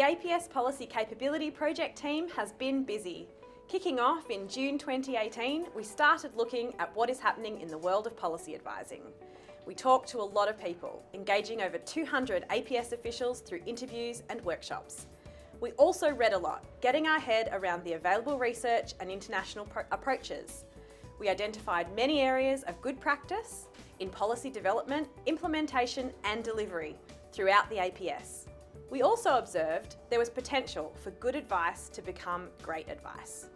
APS Policy Capability Project team has been busy. Kicking off in June 2018, we started looking at what is happening in the world of policy advising. We talked to a lot of people, engaging over 200 APS officials through interviews and workshops. We also read a lot, getting our head around the available research and international approaches. We identified many areas of good practice in policy development, implementation and delivery throughout the APS. We also observed there was potential for good advice to become great advice.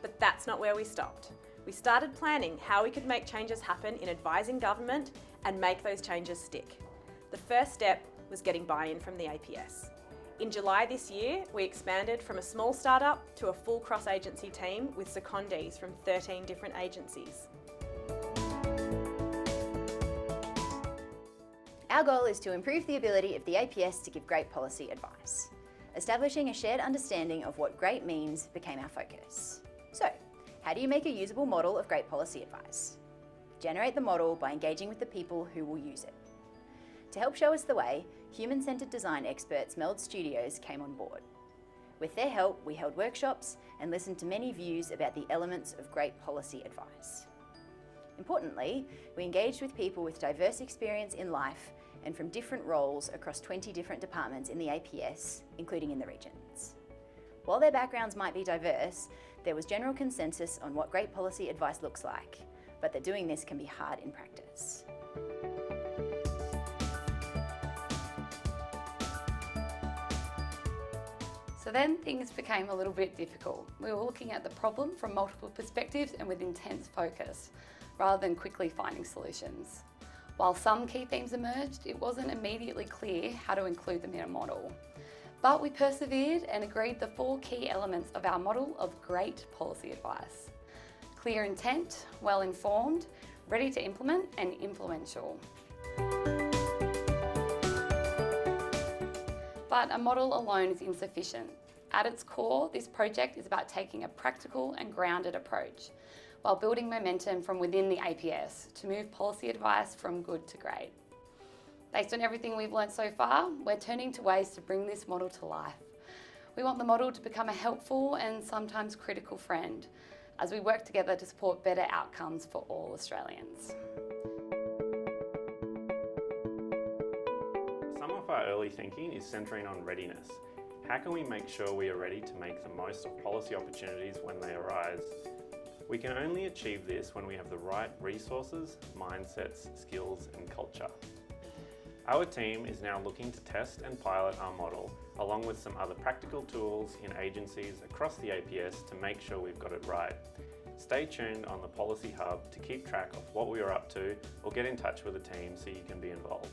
But that's not where we stopped. We started planning how we could make changes happen in advising government and make those changes stick. The first step was getting buy-in from the APS. In July this year, we expanded from a small startup to a full cross-agency team with secondees from 13 different agencies. Our goal is to improve the ability of the APS to give great policy advice. Establishing a shared understanding of what great means became our focus. So, how do you make a usable model of great policy advice? Generate the model by engaging with the people who will use it. To help show us the way, human-centred design experts Meld Studios came on board. With their help, we held workshops and listened to many views about the elements of great policy advice. Importantly, we engaged with people with diverse experience in life and from different roles across 20 different departments in the APS, including in the regions. While their backgrounds might be diverse, there was general consensus on what great policy advice looks like, but that doing this can be hard in practice. So then things became a little bit difficult. We were looking at the problem from multiple perspectives and with intense focus, rather than quickly finding solutions. While some key themes emerged, it wasn't immediately clear how to include them in a model. But we persevered and agreed the 4 key elements of our model of great policy advice. Clear intent, well-informed, ready to implement and influential. But a model alone is insufficient. At its core, this project is about taking a practical and grounded approach while building momentum from within the APS to move policy advice from good to great. Based on everything we've learnt so far, we're turning to ways to bring this model to life. We want the model to become a helpful and sometimes critical friend as we work together to support better outcomes for all Australians. Some of our early thinking is centering on readiness. How can we make sure we are ready to make the most of policy opportunities when they arise? We can only achieve this when we have the right resources, mindsets, skills and culture. Our team is now looking to test and pilot our model along with some other practical tools in agencies across the APS to make sure we've got it right. Stay tuned on the Policy Hub to keep track of what we are up to or get in touch with the team so you can be involved.